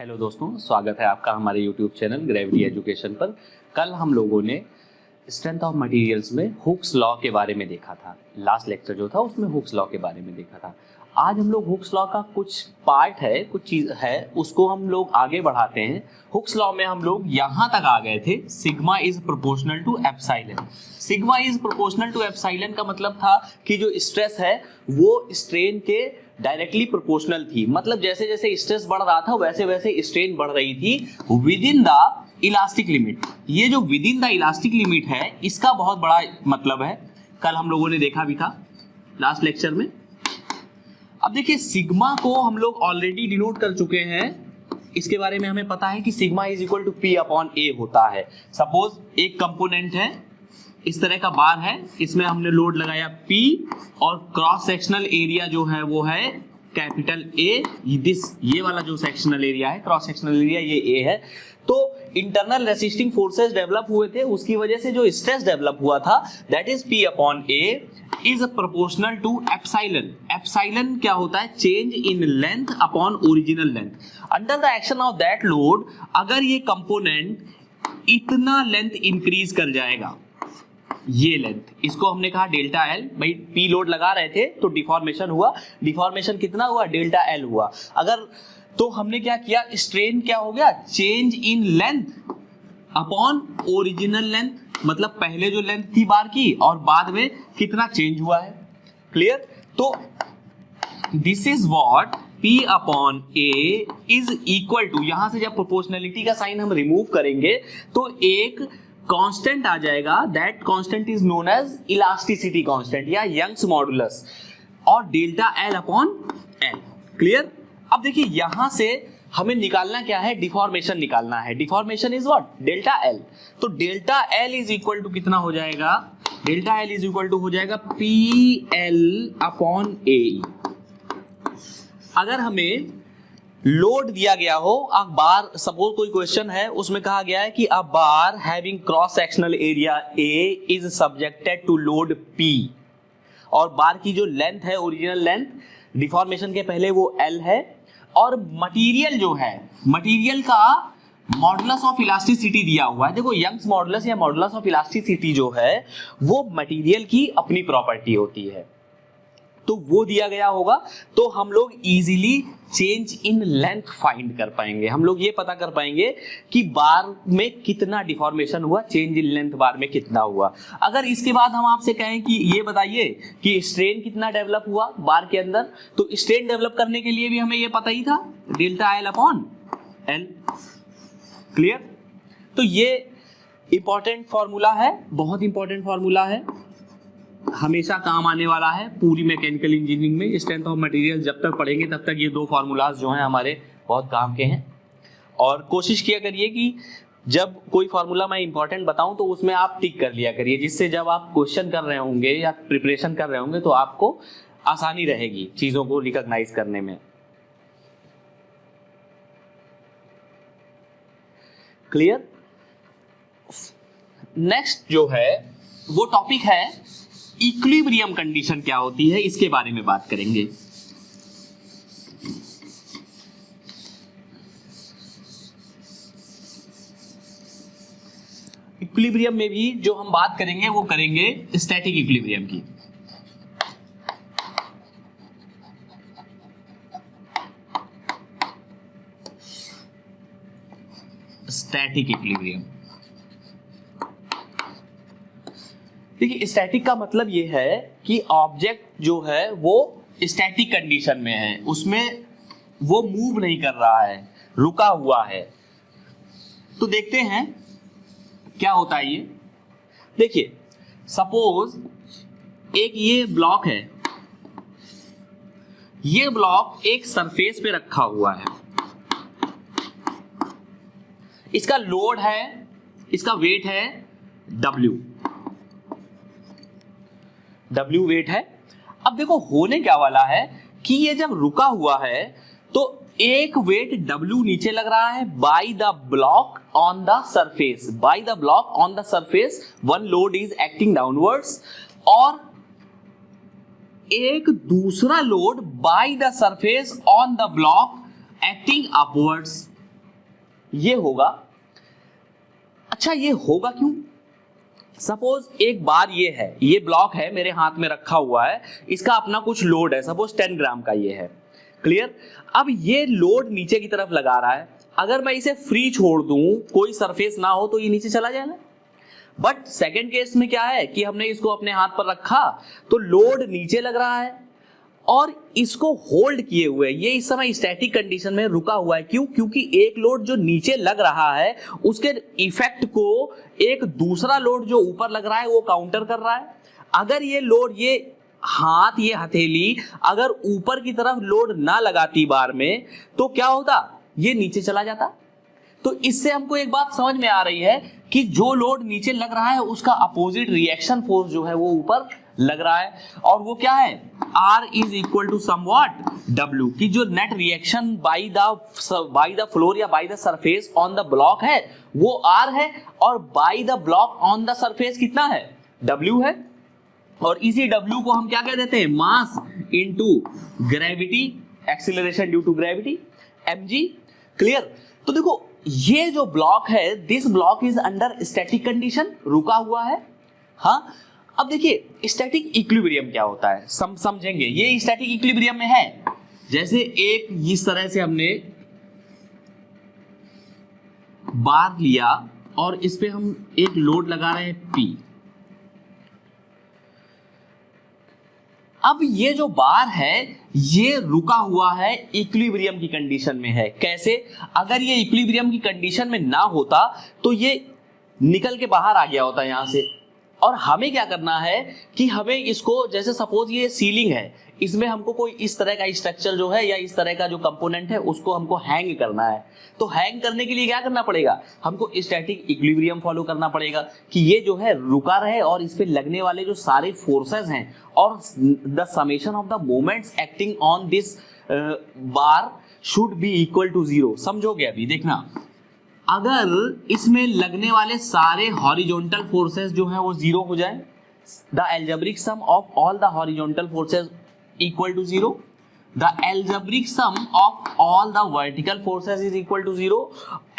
Hello दोस्तों, स्वागत है आपका हमारे YouTube चैनल ग्रेविटी एजुकेशन पर। कल हम लोगों ने स्ट्रेंथ ऑफ मटेरियल्स में हुक्स लॉ के बारे में देखा था। लास्ट लेक्चर जो था उसमें हुक्स लॉ के बारे में देखा था। आज हम लोग हुक्स लॉ का कुछ पार्ट है, कुछ चीज है, उसको हम लोग आगे बढ़ाते हैं। हुक्स लॉ में हम लोग यहाँ तक आ गए थे, sigma is proportional to epsilon. Sigma is proportional to epsilon का मतलब था कि जो स्ट्रेस है वो स्ट्रेन के डायरेक्टली प्रोपोर्शनल थी। मतलब जैसे जैसे स्ट्रेस बढ़ रहा था वैसे वैसे स्ट्रेन बढ़ रही थी with in the elastic limit. ये जो with in the elastic limit है इसका बहुत बड़ा मतलब है, कल हम लोगों ने देखा भी था लास्ट लेक्चर में। अब देखिए, सिग्मा को हम लोग ऑलरेडी डिनोट कर चुके हैं। इसके बारे में हमें पता है कि sigma is equal to P upon A होता है। सपोज एक कंपोनेंट है, इस तरह का बार है, इसमें हमने लोड लगाया P और क्रॉस सेक्शनल एरिया जो है वो है कैपिटल A। ये वाला जो सेक्शनल एरिया है, क्रॉस सेक्शनल एरिया, ये A है। तो इंटरनल रेसिस्टिंग फोर्सेस डेवलप हुए थे, उसकी वजह से जो स्ट्रेस डेवलप हुआ था that is P upon A is proportional to epsilon. Epsilon क्या होता है? Change in length upon original length. Under the action of that load अगर ये कंपोनेंट इतना लेंथ इंक्रीज कर जाएगा, ये लेंथ, इसको हमने कहा डेल्टा एल। भाई पी लोड लगा रहे थे तो डिफॉर्मेशन हुआ। डिफॉर्मेशन कितना हुआ? डेल्टा एल हुआ। अगर तो हमने क्या किया, स्ट्रेन क्या हो गया? Change in length upon original length. मतलब पहले जो लेंथ थी बार की और बाद में कितना चेंज हुआ है। क्लियर? तो this is what P upon A is equal to, यहां से जब प्रोपोर्शनलिटी का साइन हम रिमूव करेंगे तो एक कांस्टेंट आ जाएगा। That constant is known as elasticity constant या यंग्स मॉडुलस, और delta L upon L. Clear? अब देखिए, यहां से हमें निकालना क्या है? डिफॉर्मेशन निकालना है। Deformation is what? Delta L. तो delta L is equal to कितना हो जाएगा? Delta L is equal to हो जाएगा पी एल अपॉन ए। अगर हमें लोड दिया गया हो, अब बार, सपोज कोई क्वेश्चन है उसमें कहा गया है कि a bar having cross sectional area A is subjected to load P, और बार की जो लेंथ है, ओरिजिनल लेंथ डिफॉर्मेशन के पहले वो L है, और मटेरियल जो है, मटेरियल का मॉडुलस ऑफ इलास्टिसिटी दिया हुआ है। देखो, यंग्स मॉडुलस या मॉडुलस ऑफ इलास्टिसिटी जो है वो मटेरियल की अपनी प्रॉपर्टी होती है, तो वो दिया गया होगा। तो हम लोग easily change in length find कर पाएंगे। हम लोग ये पता कर पाएंगे कि बार में कितना डिफॉर्मेशन हुआ, चेंज इन लेंथ बार में कितना हुआ। अगर इसके बाद हम आपसे कहें कि ये बताइए कि स्ट्रेन कितना डेवलप हुआ बार के अंदर, तो स्ट्रेन डेवलप करने के लिए भी हमें ये पता ही था, delta L upon L. Clear? तो ये इंपॉर्टेंट फॉर्मूला है, बहुत इंपॉर्टेंट फॉर्मूला है, हमेशा काम आने वाला है पूरी मैकेनिकल इंजीनियरिंग में। स्ट्रेंथ ऑफ मटेरियल जब तक पढ़ेंगे तब तक ये दो फार्मूलाज जो हैं हमारे बहुत काम के हैं। और कोशिश किया करिए कि जब कोई फार्मूला मैं इंपॉर्टेंट बताऊं तो उसमें आप टिक कर लिया करिए, जिससे जब आप क्वेश्चन कर रहे होंगे या प्रिपरेशन कर रहे होंगे तो आपको आसानी रहेगी चीजों को रिकॉग्नाइज करने में। क्लियर? नेक्स्ट जो है वो टॉपिक है इक्विलिब्रियम कंडीशन क्या होती है, इसके बारे में बात करेंगे। इक्विलिब्रियम में भी जो हम बात करेंगे वो करेंगे स्टैटिक इक्विलिब्रियम की। स्टैटिक इक्विलिब्रियम, देखिए स्टैटिक का मतलब ये है कि ऑब्जेक्ट जो है वो स्टैटिक कंडीशन में है, उसमें वो मूव नहीं कर रहा है, रुका हुआ है। तो देखते हैं क्या होता है ये। देखिए, सपोज एक ये ब्लॉक है, ये ब्लॉक एक सरफेस पे रखा हुआ है, इसका लोड है, इसका वेट है W वेट है। अब देखो होने क्या वाला है कि ये जब रुका हुआ है तो एक वेट W नीचे लग रहा है by the block on the surface. By the block on the surface one load is acting downwards, और एक दूसरा load by the surface on the block acting upwards. ये होगा। अच्छा ये होगा क्यों? सपोज एक बार ये है, ये ब्लॉक है मेरे हाथ में रखा हुआ है, इसका अपना कुछ लोड है, सपोज 10 ग्राम का ये है, क्लियर। अब ये लोड नीचे की तरफ लगा रहा है, अगर मैं इसे फ्री छोड़ दूं, कोई सरफेस ना हो, तो ये नीचे चला जाएगा। बट सेकंड केस में क्या है कि हमने इसको अपने हाथ पर रखा तो लोड नीचे लग रहा है और इसको होल्ड किए हुए ये इस समय स्टैटिक कंडीशन में रुका हुआ है। क्यों? क्योंकि एक लोड जो नीचे लग रहा है उसके इफेक्ट को एक दूसरा लोड जो ऊपर लग रहा है वो काउंटर कर रहा है। अगर ये लोड, ये हाथ, ये हथेली अगर ऊपर की तरफ लोड ना लगाती बार में, तो क्या होता? ये नीचे चला जाता। तो इससे हमको एक बात समझ में आ रही है कि जो लोड नीचे लग रहा है उसका अपोजिट रिएक्शन फोर्स जो है वो ऊपर लग रहा है, और वो क्या है? R is equal to some what? W, की जो net reaction by the floor या by the surface on the block है वो R है, और by the block on the surface कितना है? W है। और इसी W को हम क्या कह देते हैं? Mass into gravity, acceleration due to gravity, mg, clear. तो देखो ये जो ब्लॉक है, this block is under static condition, रुका हुआ है। हाँ, अब देखिए स्टैटिक इक्विलिब्रियम क्या होता है समझेंगे। ये स्टैटिक इक्विलिब्रियम में है, जैसे एक इस तरह से हमने बार लिया और इस पे हम एक लोड लगा रहे हैं P। अब ये जो बार है ये रुका हुआ है, इक्विलिब्रियम की कंडीशन में है। कैसे? अगर ये इक्विलिब्रियम की कंडीशन में ना होता तो ये निकल के बाहर आ गया होता यहां से। और हमें क्या करना है कि हमें इसको, जैसे सपोज ये सीलिंग है, इसमें हमको कोई इस तरह का स्ट्रक्चर जो है या इस तरह का जो कंपोनेंट है उसको हमको हैंग करना है। तो हैंग करने के लिए क्या करना पड़ेगा? हमको स्टैटिक इक्विलिब्रियम फॉलो करना पड़ेगा कि ये जो है रुका रहे और इस पे लगने वाले जो सारे फोर्सेस हैं और the summation of the moments acting on this bar should be equal to 0। समझोगे? अभी देखना, अगर इसमें लगने वाले सारे हॉरिजॉन्टल फोर्सेस जो है वो 0 हो जाए, the algebraic sum of all the horizontal forces equal to 0, the algebraic sum of all the vertical forces is equal to 0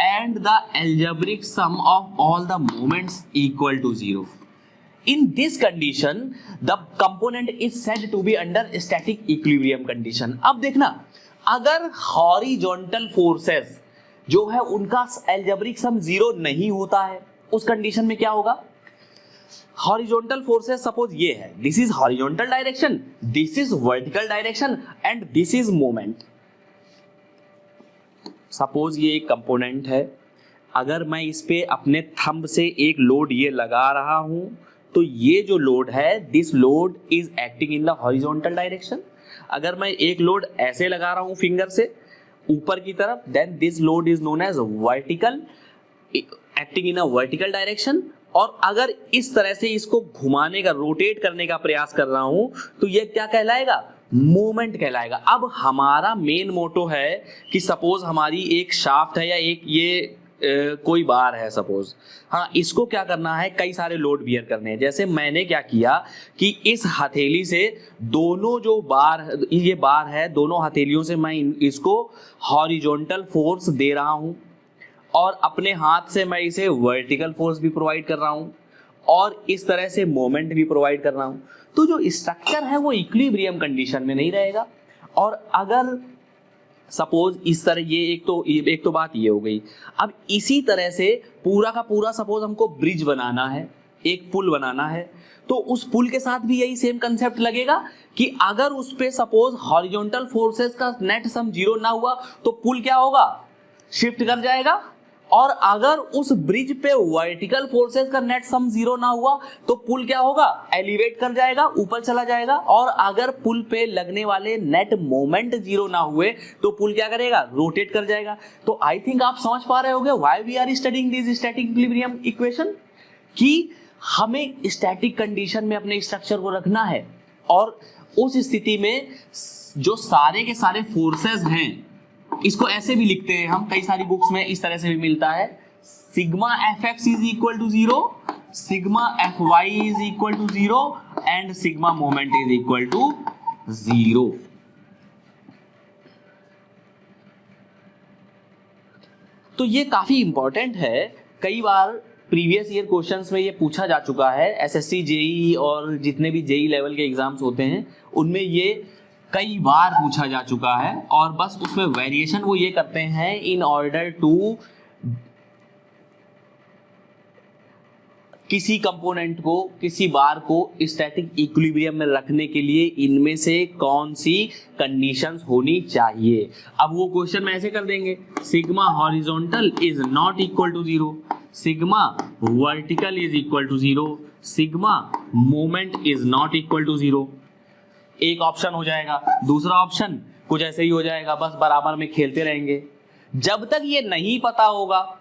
and the algebraic sum of all the moments equal to 0। In this condition, the component is said to be under static equilibrium condition। अब देखना, अगर horizontal forces जो है उनका algebraic sum 0 नहीं होता है, उस कंडीशन में क्या होगा? हॉरिजॉन्टल फोर्सेस सपोज ये है, this is horizontal direction, this is vertical direction and this is moment. Suppose ये एक कंपोनेंट है, अगर मैं इस पे अपने थंब से एक लोड ये लगा रहा हूं तो ये जो लोड है, this load is acting in the horizontal direction. अगर मैं एक लोड ऐसे लगा रहा हूं फिंगर से ऊपर की तरफ, then this load is known as vertical, acting in a vertical direction. और अगर इस तरह से इसको घुमाने का, रोटेट करने का प्रयास कर रहा हूं तो ये क्या कहलाएगा? मोमेंट कहलाएगा। अब हमारा मेन मोटो है कि सपोज हमारी एक शाफ्ट है या एक ये कोई बार है सपोज, हाँ, इसको क्या करना है? कई सारे लोड बियर करने हैं। जैसे मैंने क्या किया कि इस हथेली से दोनों जो बार, ये बार है, दोनों हथेलियों से मैं इसको हॉरिजॉन्टल फोर्स दे रहा हूं और अपने हाथ से मैं इसे वर्टिकल फोर्स भी प्रोवाइड कर रहा हूं और इस तरह से मोमेंट भी प्रोवाइड कर रहा हूं। तो जो स्ट्रक्चर है वो इक्विलिब्रियम कंडीशन में नहीं रहेगा। और अगर सपोज इस तरह, ये एक तो बात ये हो गई। अब इसी तरह से पूरा का पूरा सपोज हमको ब्रिज बनाना है, एक पुल बनाना है, तो उस पुल के साथ भी यही सेम कंसेप्ट लगेगा कि अगर उस पे सपोज हॉरिजॉन्टल फोर्सेस का नेट सम 0 ना हुआ तो पुल क्या होगा? शिफ्ट कर जाएगा। और अगर उस ब्रिज पे वर्टिकल फोर्सेस का नेट सम 0 ना हुआ तो पुल क्या होगा? एलिवेट कर जाएगा, ऊपर चला जाएगा। और अगर पुल पे लगने वाले नेट मोमेंट 0 ना हुए तो पुल क्या करेगा? रोटेट कर जाएगा। तो आई थिंक आप समझ पा रहे होंगे why we are studying this static equilibrium equation, कि हमें स्टैटिक कंडीशन में अपने स्ट्रक्चर को रखना है और उस स्थिति में जो सारे के सारे फोर्सेस हैं, इसको ऐसे भी लिखते हैं हम, कई सारी बुक्स में इस तरह से भी मिलता है, sigma F X is equal to 0, sigma F Y is equal to 0 and sigma moment is equal to 0। तो तो ये काफी इंपॉर्टेंट है, कई बार प्रीवियस ईयर क्वेश्चंस में ये पूछा जा चुका है, एसएससी जेई और जितने भी जेई लेवल के एग्जाम्स होते हैं उनमें ये कई बार पूछा जा चुका है, और बस उसमें वेरिएशन वो ये करते हैं इन ऑर्डर टू किसी कंपोनेंट को, किसी बार को स्टैटिक इक्विलिब्रियम में रखने के लिए इनमें से कौन सी कंडीशंस होनी चाहिए। अब वो क्वेश्चन में ऐसे कर देंगे, sigma horizontal is not equal to 0, sigma vertical is equal to 0, sigma moment is not equal to 0। एक ऑप्शन हो जाएगा, दूसरा ऑप्शन कुछ ऐसे ही हो जाएगा, बस बराबर में खेलते रहेंगे। जब तक ये नहीं पता होगा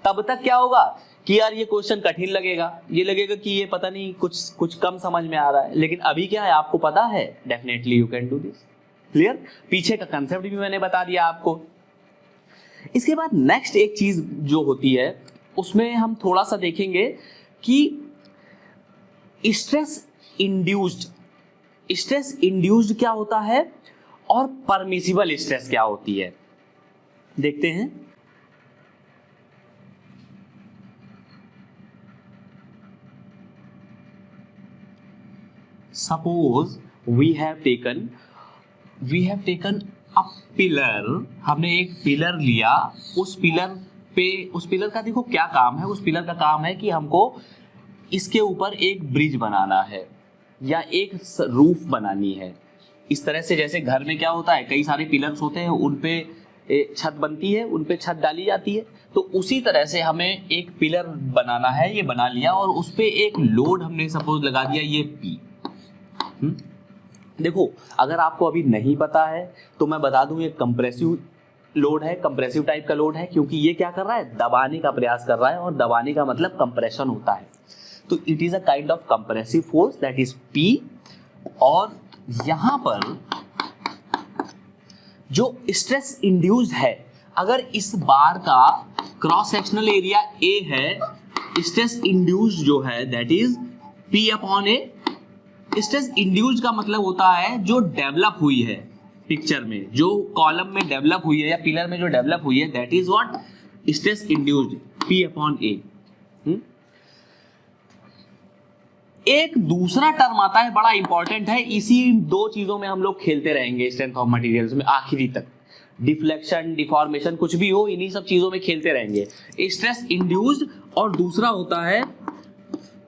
तब तक क्या होगा कि यार ये क्वेश्चन कठिन लगेगा, ये लगेगा कि ये पता नहीं कुछ कम समझ में आ रहा है, लेकिन अभी क्या है आपको पता है, definitely you can do this. Clear? पीछे का कंसेप्ट भी मैंने बता दिया आपको। इसके बाद नेक्स्ट एक चीज जो होती है उसमें हम थोड़ा सा देखेंगे कि स्ट्रेस इंड्यूस्ड क्या होता है और परमिसिबल स्ट्रेस क्या होती है, देखते हैं। Suppose we have taken a pillar, हमने एक पिलर लिया, उस पिलर का देखो क्या काम है, उस पिलर का काम है कि हमको इसके ऊपर एक ब्रिज बनाना है या एक रूफ बनानी है। इस तरह से जैसे घर में क्या होता है, कई सारे पिलर्स होते हैं, उन पे छत बनती है, उन पे छत डाली जाती है, तो उसी तरह से हमें एक पिलर बनाना है, ये बना लिया और उस पे एक लोड हमने सपोज लगा दिया ये P। देखो अगर आपको अभी नहीं पता है तो मैं बता दूं ये कंप्रेसिव लोड है, कंप्रेसिव टाइप का लोड है, क्योंकि ये क्या कर रहा है, दबाने का प्रयास कर रहा है, और दबाने का मतलब कंप्रेशन होता है। तो it is a kind of compressive force that is P। और यहां पर जो स्ट्रेस इंड्यूस्ड है, अगर इस बार का क्रॉस सेक्शनल एरिया A है, स्ट्रेस इंड्यूस्ड जो है that is P upon A। Stress induced का मतलब होता है जो डेवलप हुई है पिक्चर में, जो कॉलम में डेवलप हुई है या पिलर में जो डेवलप हुई है, that is what stress induced P upon A। एक दूसरा टर्म आता है बड़ा इंपॉर्टेंट है, इसी दो चीजों में हम लोग खेलते रहेंगे स्ट्रेंथ ऑफ मटेरियल्स में आखिरी तक, डिफ्लेक्शन डिफॉर्मेशन कुछ भी हो, इन्हीं सब चीजों में खेलते रहेंगे। स्ट्रेस इंड्यूस्ड और दूसरा होता है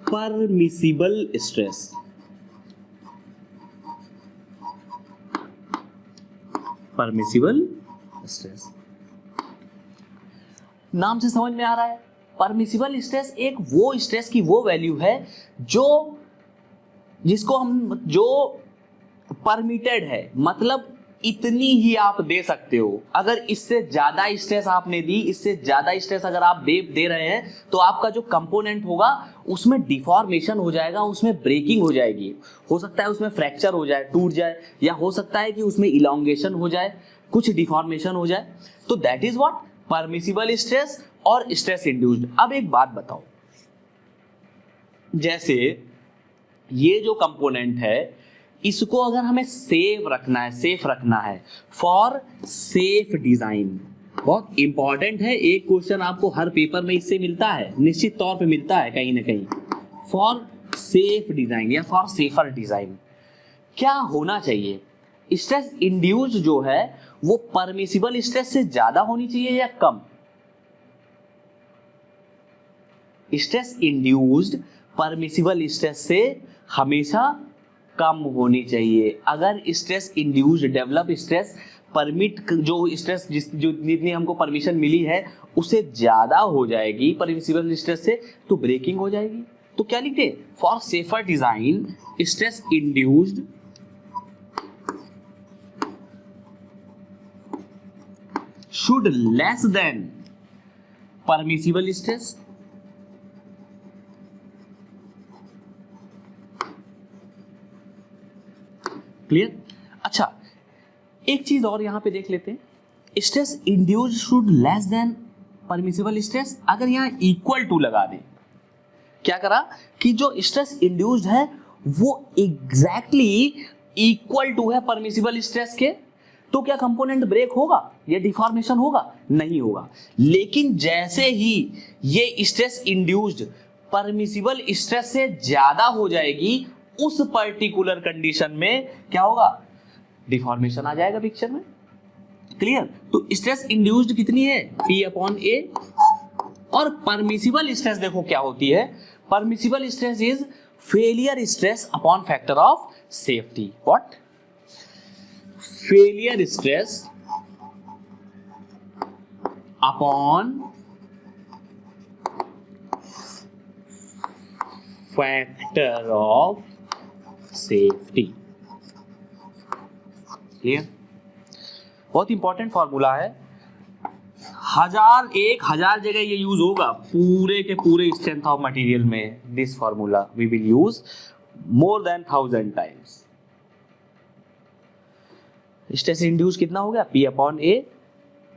परमिसिबल स्ट्रेस। परमिसिबल स्ट्रेस नाम से समझ में आ रहा है, परमिसिबल स्ट्रेस एक वो स्ट्रेस की वो वैल्यू है जिसको हम जो परमिटेड है, मतलब इतनी ही आप दे सकते हो। अगर इससे ज्यादा स्ट्रेस आपने दी, इससे ज्यादा स्ट्रेस अगर आप दे रहे हैं तो आपका जो कंपोनेंट होगा उसमें डिफॉर्मेशन हो जाएगा, उसमें ब्रेकिंग हो जाएगी, हो सकता है उसमें फ्रैक्चर हो जाए, टूट जाए, या हो सकता है कि उसमें इलॉन्गेशन हो जाए, कुछ डिफॉर्मेशन हो जाए। तो that is what permissible stress और स्ट्रेस इंड्यूस्ड। अब एक बात बताओ, जैसे ये जो कंपोनेंट है इसको अगर हमें सेफ रखना है फॉर सेफ डिजाइन, बहुत इंपॉर्टेंट है, एक क्वेश्चन आपको हर पेपर में इससे मिलता है, निश्चित तौर पे मिलता है कहीं ना कहीं, फॉर सेफ डिजाइन या फॉर सेफर डिजाइन क्या होना चाहिए, स्ट्रेस इंड्यूस्ड जो है वो परमिसिबल स्ट्रेस से ज्यादा होनी चाहिए या कम? स्ट्रेस इंड्यूस्ड परमिसिबल स्ट्रेस से हमेशा कम होनी चाहिए। अगर stress induced develop stress permit जो स्ट्रेस जो जितनी हमको परमिशन मिली है उससे ज्यादा हो जाएगी परमिसिबल स्ट्रेस से, तो ब्रेकिंग हो जाएगी। तो क्या लिखते हैं, for safer design stress induced should less than permissible stress। Clear? अच्छा एक चीज और यहां पे देख लेते हैं, stress induced should less than permissible stress. अगर यहां इक्वल टू लगा दें, क्या करा कि जो स्ट्रेस इंड्यूस्ड है वो एग्जैक्टली इक्वल टू है परमिसिबल स्ट्रेस के, तो क्या कंपोनेंट ब्रेक होगा या डिफॉर्मेशन होगा? नहीं होगा। लेकिन जैसे ही ये स्ट्रेस इंड्यूस्ड परमिसिबल स्ट्रेस से ज्यादा हो जाएगी, उस पर्टिकुलर कंडीशन में क्या होगा? डिफॉर्मेशन आ जाएगा पिक्चर में। क्लियर? तो स्ट्रेस इंड्यूस्ड कितनी है? P upon A। और परमिसिबल स्ट्रेस देखो क्या होती है? Permissible stress is failure stress upon factor of safety. What? Failure stress upon factor of safety. Clear? बहुत इंपॉर्टेंट फॉर्मूला है, 1000 जगह ये यूज होगा पूरे के पूरे स्ट्रेंथ ऑफ मटेरियल में। This formula we will use more than 1000 times. Stress induce कितना हो गया? P upon A।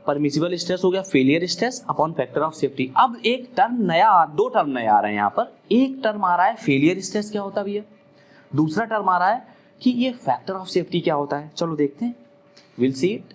Permissible stress हो गया failure stress upon factor of safety. अब एक टर्म नया, दो टर्म नए आ रहे हैं यहाँ पर। एक टर्म आ रहा है फेलियर स्ट्रेस क्या होता है भैया, दूसरा टर्म आ रहा है कि ये फैक्टर ऑफ सेफ्टी क्या होता है। चलो देखते हैं, विल सी इट।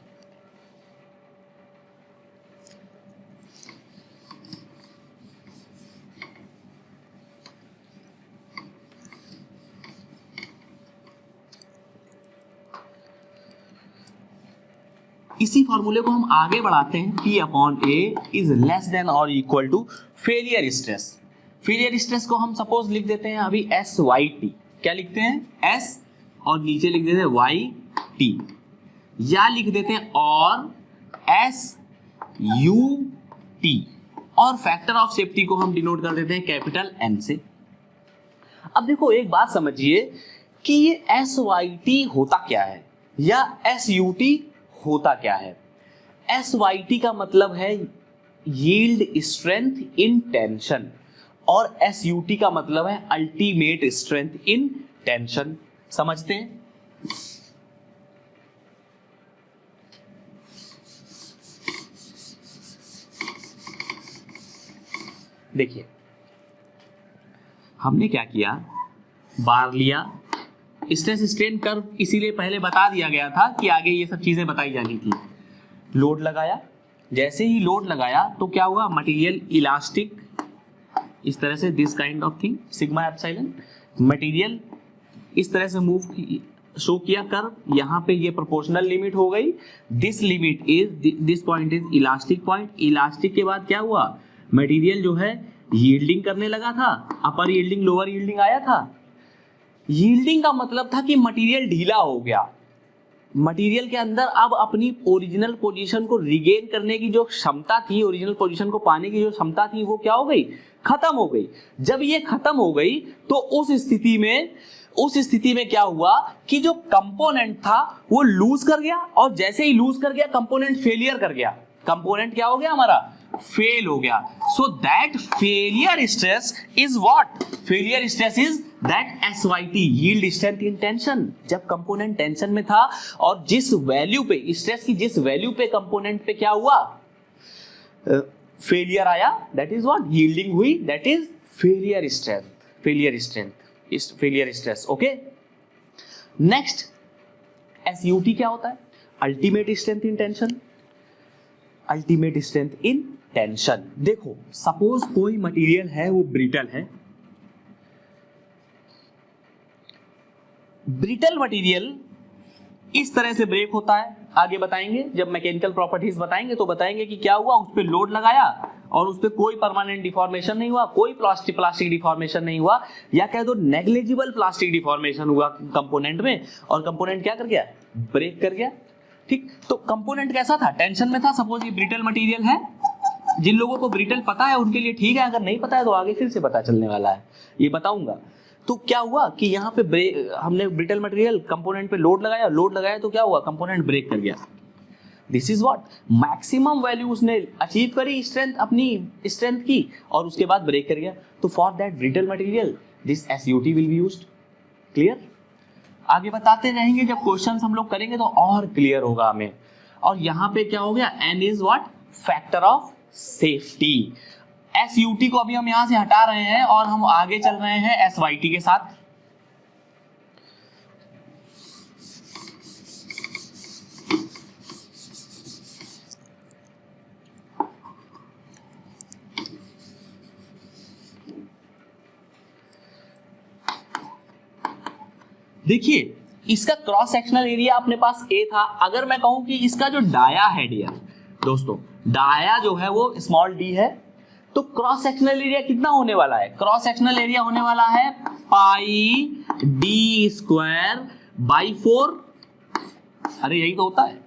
इसी फॉर्मूले को हम आगे बढ़ाते हैं। P upon A is less than और equal to failure stress. Failure stress को हम सपोज लिख देते हैं अभी SYT। क्या लिखते हैं? S और नीचे लिख देते हैं YT, या लिख देते हैं और SUT, और फैक्टर ऑफ सेफ्टी को हम डिनोट कर देते हैं कैपिटल N से। अब देखो एक बात समझिए कि ये SYT होता क्या है या SUT होता क्या है। SYT का मतलब है यील्ड स्ट्रेंथ इन टेंशन, और SUT का मतलब है अल्टीमेट स्ट्रेंथ इन टेंशन। समझते हैं? देखिए हमने क्या किया, बार लिया, स्ट्रेस स्ट्रेन कर्व इसीलिए पहले बता दिया गया था कि आगे ये सब चीजें बताई जानी थी। लोड लगाया, जैसे ही लोड लगाया तो क्या हुआ? मटेरियल इलास्टिक, इस तरह से this kind of thing, sigma epsilon. Material इस तरह से मूव शो किया कर्व, यहाँ पे ये प्रोपोर्शनल लिमिट हो गई। This limit is, this point is elastic point. Elastic के बाद क्या हुआ? मटेरियल जो है यील्डिंग करने लगा था, अपर यील्डिंग लोअर यील्डिंग आया था। यील्डिंग का मतलब था कि मटेरियल ढीला हो गया, मटेरियल के अंदर अब अपनी ओरिजिनल पोजीशन को रिगेन करने की जो क्षमता थी, ओरिजिनल पोजीशन को पाने की जो क्षमता थी, वो क्या हो गई? खत्म हो गई। जब ये खत्म हो गई तो उस स्थिति में क्या हुआ कि जो कंपोनेंट था वो लूज कर गया, और जैसे ही लूज कर गया कंपोनेंट फेलियर कर गया। कंपोनेंट क्या हो गया? हमारा फेल हो गया। So that failure stress is what? Failure stress is that SYT, yield strength in tension. जब कंपोनेंट टेंशन में था और जिस वैल्यू पे, स्ट्रेस की जिस वैल्यू पे कंपोनेंट पे क्या हुआ? फेलियर आया, दैट इज व्हाट? यील्डिंग हुई, that is failure strength, failure stress. Okay, next SUT क्या होता है? Ultimate strength in tension. Ultimate strength in tension. देखो सपोज कोई मटेरियल है वो ब्रिटल है, ब्रिटल मटेरियल इस तरह से ब्रेक होता है। आगे बताएंगे, जब मैकेनिकल प्रॉपर्टीज बताएंगे तो बताएंगे कि क्या हुआ, उस पर लोड लगाया और उस पर कोई परमानेंट डिफॉर्मेशन नहीं हुआ, कोई प्लास्टिक डिफॉर्मेशन नहीं हुआ, या कह दो नेग्लिजिबल प्लास्टिक डिफॉर्मेशन हुआ कंपोनेंट में, और कंपोनेंट क्या कर गया? ब्रेक कर गया। ठीक, तो कंपोनेंट कैसा था? टेंशन में था। सपोज ये ब्रिटल मटेरियल है, जिन लोगों को ब्रिटल पता है उनके लिए ठीक है, अगर नहीं पता है तो आगे फिर से पता चलने वाला है, ये बताऊंगा। तो क्या हुआ कि यहाँ पे हमने ब्रिटल मटेरियल कंपोनेंट पे लोड लगाया तो क्या हुआ? कंपोनेंट ब्रेक कर गया। This is what? Maximum value उसने अचीव करी स्ट्रेंथ, अपनी स्ट्रेंथ की, और उसके बाद ब्रेक कर गया। तो for that brittle material this SUT will be used. Clear? आगे बताते रहेंगे, जब क्वेश्चंस हम लोग करेंगे तो और क्लियर होगा हमें। और यहाँ पे क्या हो गया? N is what? Factor of safety. SUT को अभी हम यहां से हटा रहे हैं और हम आगे चल रहे हैं SYT के साथ। देखिए इसका क्रॉस सेक्शनल एरिया अपने पास ए था, अगर मैं कहूं कि इसका जो डाया है डियर दोस्तों, डाया जो है वो स्मॉल डी है, तो क्रॉस सेक्शनल एरिया कितना होने वाला है? क्रॉस सेक्शनल एरिया होने वाला है पाई डी स्क्वायर बाई 4। अरे यही तो होता है।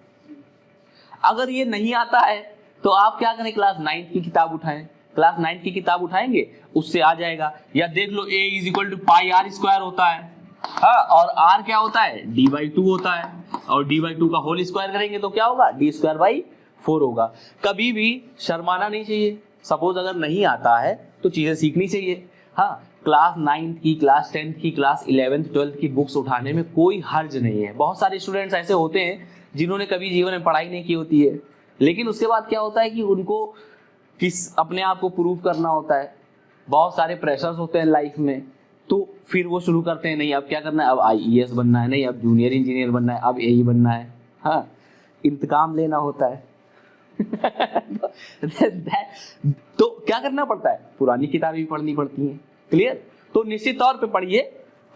अगर ये नहीं आता है तो आप क्या करें, क्लास 9 की किताब उठाएं, क्लास 9 की किताब उठाएंगे उससे आ जाएगा। या देख लो a is equal to pi r square होता है, हाँ, और r क्या होता है? d/2 होता है, और d/2 का होल स्क्वायर करेंगे तो क्या होगा? d²/4 होगा। कभी भी शर्माना नहीं चाहिए। सपोज अगर नहीं आता है तो चीजें सीखनी चाहिए। हाँ, क्लास 9 की, क्लास 10 की, क्लास 11th 12th की बुक्स उठाने में कोई हर्ज नहीं है। बहुत सारे स्टूडेंट्स ऐसे होते हैं जिन्होंने कभी जीवन में पढ़ाई नहीं की होती है, लेकिन उसके बाद क्या होता है कि उनको अपने आप को प्रूव करना होता है, बहुत सारे प्रेशर्स होते हैं लाइफ में, तो फिर वो शुरू करते हैं, नहीं अब क्या करना है, अब IAS बनना है, नहीं अब जूनियर इंजीनियर बनना है, अब AE बनना है। हाँ, इंतकाम लेना होता है। तो क्या करना पड़ता है? पुरानी किताबें भी पढ़नी पड़ती हैं। क्लियर? तो निश्चित तौर पे पढ़िए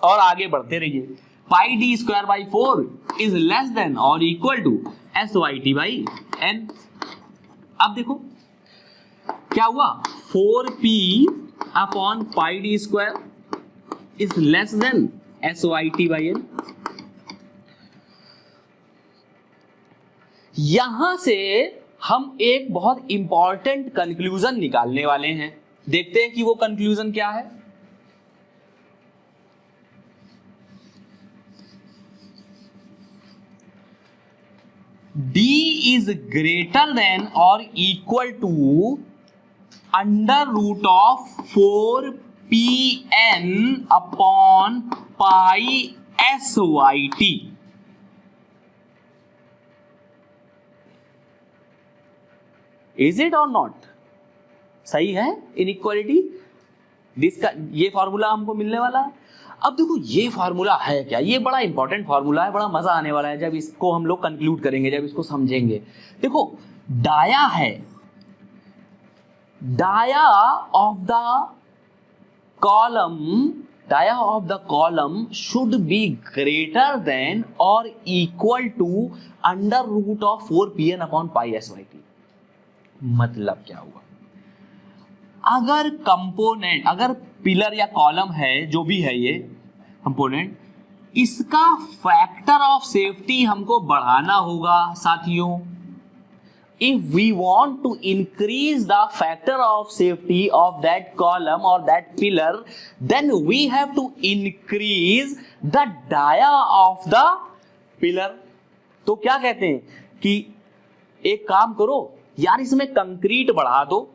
और आगे बढ़ते रहिए। पाई d²/4 इज लेस देन और इक्वल टू SYT/n। अब देखो क्या हुआ, 4p/πd² is less then SYT/n। यहां से हम एक बहुत इंपॉर्टेंट कंक्लूजन निकालने वाले हैं। देखते हैं कि वो कंक्लूजन क्या है। D is greater than or equal to √4pn/πSYT। Is it or not? सही है इनइक्वालिटी? जिसका ये फॉर्मूला हमको मिलने वाला है। अब देखो ये फॉर्मूला है क्या, ये बड़ा इंपॉर्टेंट फॉर्मूला है, बड़ा मजा आने वाला है जब इसको हम लोग कंक्लूड करेंगे, जब इसको समझेंगे। देखो डाया है, dia of the column should be greater than और इक्वल टू √4pn/πSYT। मतलब क्या हुआ, अगर कंपोनेंट, अगर पिलर या कॉलम है, जो भी है ये कंपोनेंट, इसका फैक्टर ऑफ सेफ्टी हमको बढ़ाना होगा साथियों। If we want to increase the factor of safety of that column और that pillar, then we have to increase the dia of the pillar. तो क्या कहते हैं कि एक काम करो यार, इसमें कंक्रीट बढ़ा दो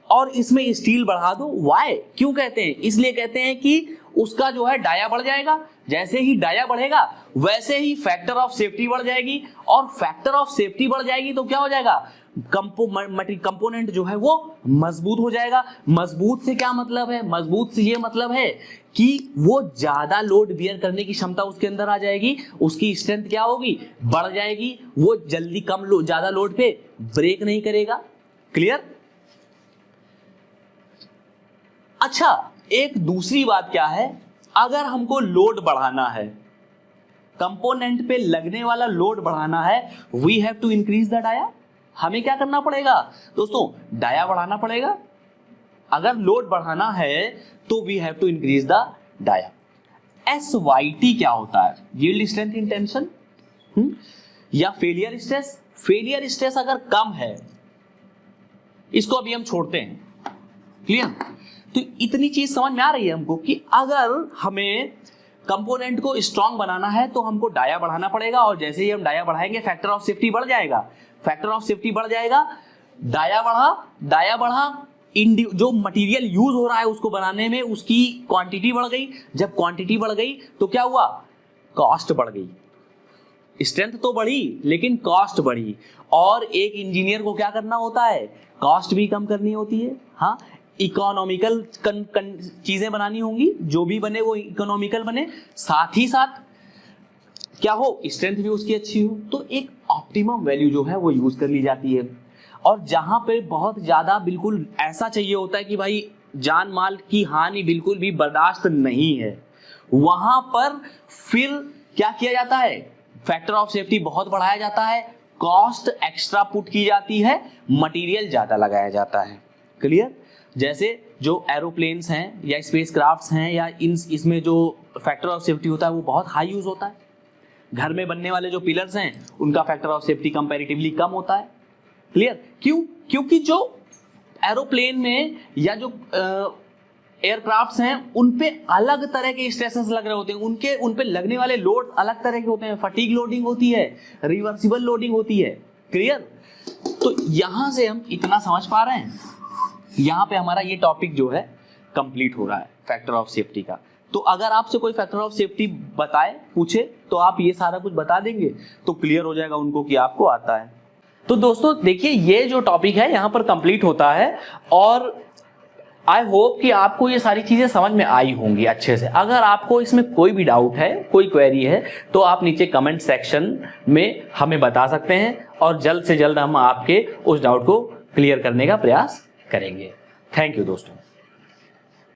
और इसमें स्टील बढ़ा दो। वाई? क्यों कहते हैं? इसलिए कहते हैं कि उसका जो है डाया बढ़ जाएगा। जैसे ही डाया बढ़ेगा वैसे ही फैक्टर ऑफ सेफ्टी बढ़ जाएगी, और फैक्टर ऑफ सेफ्टी बढ़ जाएगी तो क्या हो जाएगा, कंपोनेंट जो है वो मजबूत हो जाएगा। मजबूत से क्या मतलब है? मजबूत से ये मतलब है कि वो ज्यादा लोड बियर करने की क्षमता उसके अंदर आ जाएगी, उसकी स्ट्रेंथ क्या होगी, बढ़ जाएगी, वो जल्दी ज्यादा लोड पे ब्रेक नहीं करेगा। क्लियर? अच्छा, एक दूसरी बात क्या है, अगर हमको लोड बढ़ाना है, कंपोनेंट पे लगने वाला लोड बढ़ाना है, we have to increase the dia. हमें क्या करना पड़ेगा दोस्तों? डाया बढ़ाना पड़ेगा। अगर लोड बढ़ाना है तो we have to increase the dia. SYT क्या होता है? यील्ड स्ट्रेंथ इन टेंशन या फेलियर स्ट्रेस। फेलियर स्ट्रेस अगर कम है, इसको अभी हम छोड़ते हैं। क्लियर? तो इतनी चीज समझ में आ रही है हमको कि अगर हमें कंपोनेंट को स्ट्रांग बनाना है तो हमको डाया बढ़ाना पड़ेगा, और जैसे ही हम डाया बढ़ाएंगे फैक्टर ऑफ सेफ्टी बढ़ जाएगा। फैक्टर ऑफ सेफ्टी बढ़ जाएगा, डाया बढ़ा, जो मटेरियल यूज हो रहा है उसको बनाने में उसकी क्वांटिटी बढ़ गई। जब क्वांटिटी बढ़ गई तो क्या हुआ, कॉस्ट बढ़ गई। स्ट्रेंथ तो बढ़ी लेकिन कॉस्ट बढ़ी, और एक इंजीनियर को क्या करना होता है, कॉस्ट भी कम करनी होती है। हाँ, इकोनॉमिकल चीजें बनानी होंगी, जो भी बने वो इकोनॉमिकल बने, साथ ही साथ क्या हो, स्ट्रेंथ भी उसकी अच्छी हो। तो एक ऑप्टिमम वैल्यू जो है वो यूज कर ली जाती है। और जहां पे बहुत ज्यादा बिल्कुल ऐसा चाहिए होता है कि भाई जान माल की हानि बिल्कुल भी बर्दाश्त नहीं है, वहां पर फिर क्या किया जाता है, फैक्टर ऑफ सेफ्टी बहुत बढ़ाया जाता है, कॉस्ट एक्स्ट्रा पुट की जाती है, मटेरियल ज्यादा लगाया जाता है। क्लियर? जैसे जो एरोप्लेन्स हैं या स्पेसक्राफ्ट्स हैं या इसमें जो फैक्टर ऑफ सेफ्टी होता है वो बहुत हाई यूज होता है। घर में बनने वाले जो पिलर्स हैं उनका फैक्टर ऑफ सेफ्टी कंपैरेटिवली कम होता है। क्लियर? क्यों? क्योंकि जो एरोप्लेन में या जो एयरक्राफ्ट्स हैं उन पे अलग तरह के स्ट्रेसेस लग रहे होते हैं, उन पे लगने वाले लोड अलग तरह के होते हैं। फटीग लोडिंग होती है, रिवर्सिबल लोडिंग होती है। क्लियर? तो यहां से हम इतना समझ पा रहे हैं, यहां पे हमारा ये टॉपिक जो है कंप्लीट हो रहा है फैक्टर ऑफ सेफ्टी का। तो अगर आपसे कोई फैक्टर ऑफ सेफ्टी बताए, पूछे, तो आप ये सारा कुछ बता देंगे तो क्लियर हो जाएगा उनको कि आपको आता है। तो दोस्तों देखिए, ये जो टॉपिक है यहां पर कंप्लीट होता है और आई होप कि आपको ये सारी चीजें समझ में आई होंगी अच्छे से। अगर आपको इसमें कोई भी डाउट है, कोई क्वेरी है, तो आप नीचे कमेंट सेक्शन में हमें बता सकते हैं और जल्द से जल्द हम आपके उस डाउट को क्लियर करने का प्रयास करेंगे। थैंक यू दोस्तों।